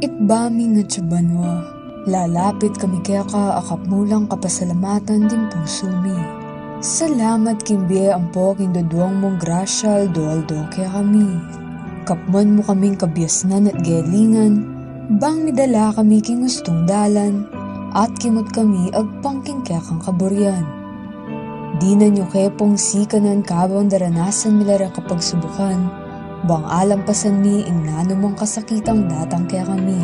Itbami nga tsubanwa, lalapit kami kaya ka akapmulang kapasalamatan din puso mi. Salamat kimbiye ampo kindoduang mong grasyal doaldo kaya kami. Kapman mo kaming kabyasnan at galingan, bang midala kami king gustong dalan, at kimot kami agpangking kaya kang kaburyan. Di na nyo kepong sikanan kabang daranasan milara kapag subukan, bang alampasan mi ing nanumang kasakitang datang kaya kami.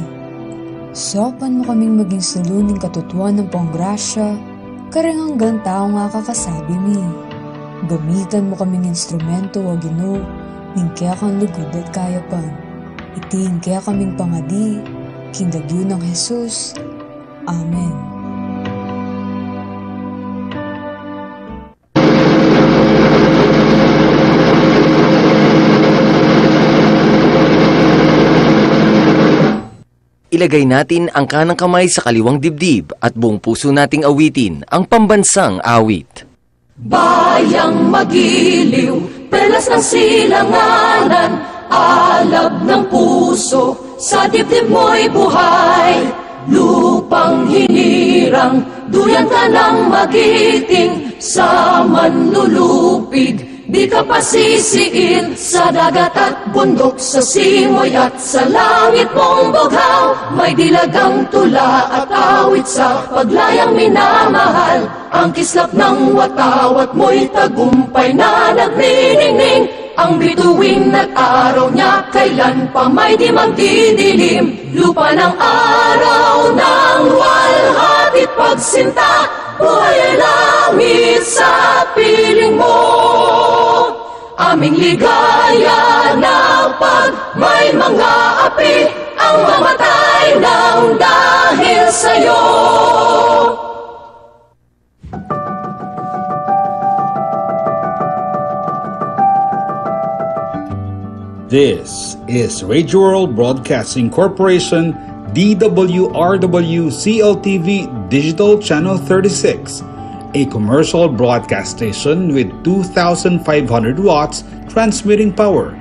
Sopan mo kaming maging suluning katutuan ng panggrasya, kareng hanggang tao nga kakasabi mi. Gamitan mo kaming instrumento o Ginoo, ning kaya kang lugod at kayapan. Iting kaya kaming pangadi, kindagyo ng Jesus. Amen. Ilagay natin ang kanang kamay sa kaliwang dibdib at buong puso nating awitin ang pambansang awit. Bayang magiliw, perlas ng silanganan, alab ng puso, sa dibdib mo'y buhay. Lupang hinirang, duyan ka ng magiting, sa manlulupig, di ka pasisiin. Sa dagat at bundok, sa simoy at sa langit mong bughaw, may dilagang tula at awit sa paglayang minamahal. Ang kislap ng watawat mo'y tagumpay na nagniningning. Ang bituin at araw niya kailan pa may di magdidilim. Lupa ng araw ng walhatit pagsinta, buhay ay langit sa piling mo. Aming ligaya na pag may mga api, ang mamatay ng dahil sa'yo. This is Radio World Broadcasting Corporation, DWRW CLTV Digital Channel 36, a commercial broadcast station with 2,500 watts transmitting power,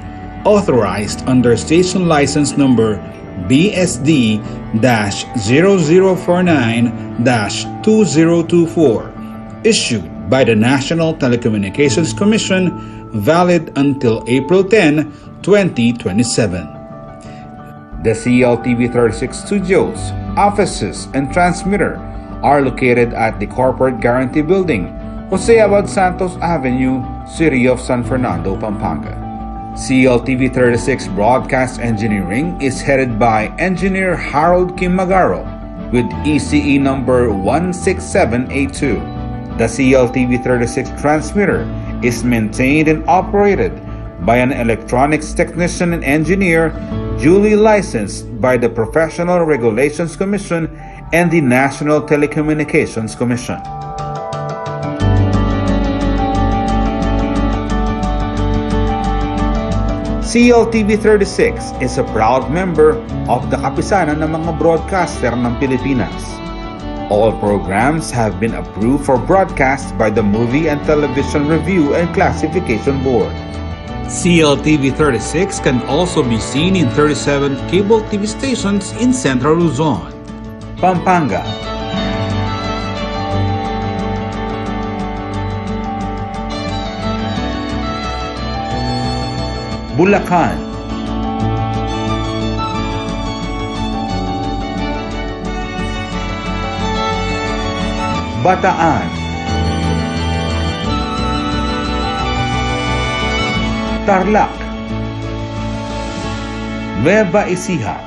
authorized under station license number BSD-0049-2024, issued by the National Telecommunications Commission, valid until April 10, 2027. The CLTV 36 studios, offices, and transmitter are located at the Corporate Guarantee Building, Jose Abad Santos Avenue, City of San Fernando, Pampanga. CLTV 36 Broadcast Engineering is headed by Engineer Harold Kim Magaro with ECE number 16782. The CLTV 36 transmitter is maintained and operated by an electronics technician and engineer duly licensed by the Professional Regulations Commission and the National Telecommunications Commission. CLTV 36 is a proud member of the Kapisanan ng mga Broadcaster ng Pilipinas. All programs have been approved for broadcast by the Movie and Television Review and Classification Board. CLTV 36 can also be seen in 37 cable TV stations in Central Luzon, Pampanga, Bulacan, Bataan, Tarlac, Nueva Ecija,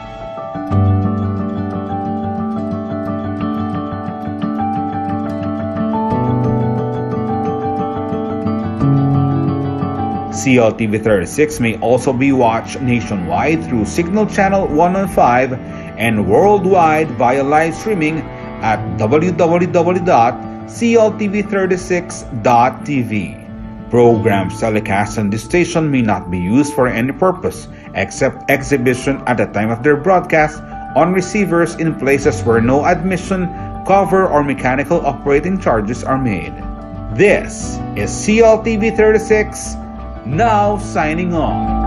CLTV 36 may also be watched nationwide through Signal Channel 115 and worldwide via live streaming at www.cltv36.tv. Programs telecast on this station may not be used for any purpose except exhibition at the time of their broadcast on receivers in places where no admission, cover, or mechanical operating charges are made. This is CLTV 36, now signing on.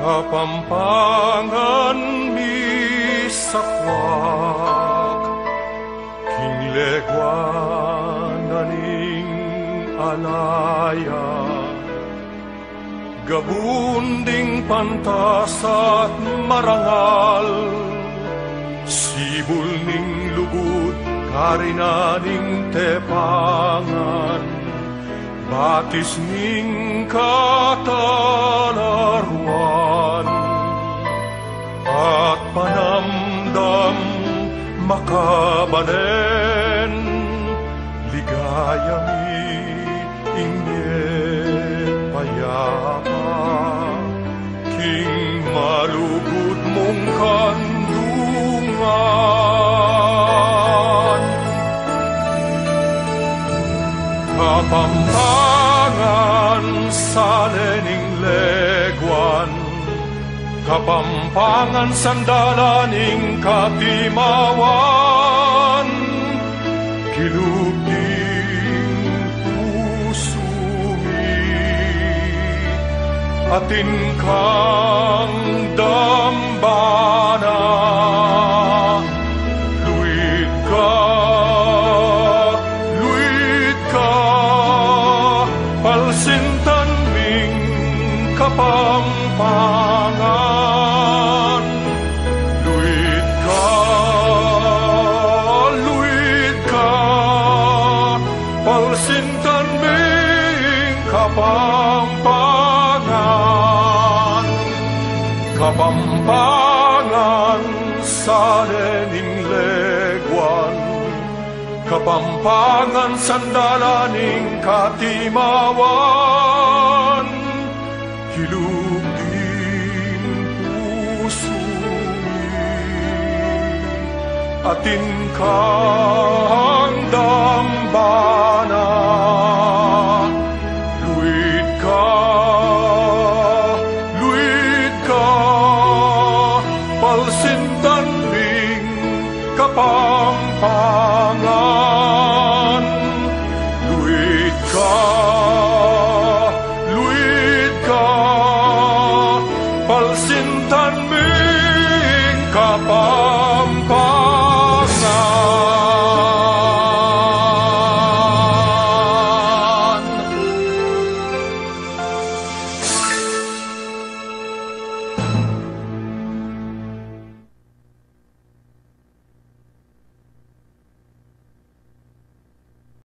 Kapampangan mi sakwak, kinglegwan naning alaya, gabunding pantas at marangal, sibul ning lugod karinaning tepangan, batis ning katalaruan, at panamdam makabanen, ligaya mi inget payapa, king malugod mong kandungan. Kapampangan sa lening legwan, kapampangan sandalaning katimawan, kilubing puso mi, atin kang dambana, luit ka, palsintan ming kapampangan. Luit ka, palsintan ming kapampangan. Kapampangan sa lening legwan, kapampangan sandalaning katimawan, hilugding puso mi, atin kang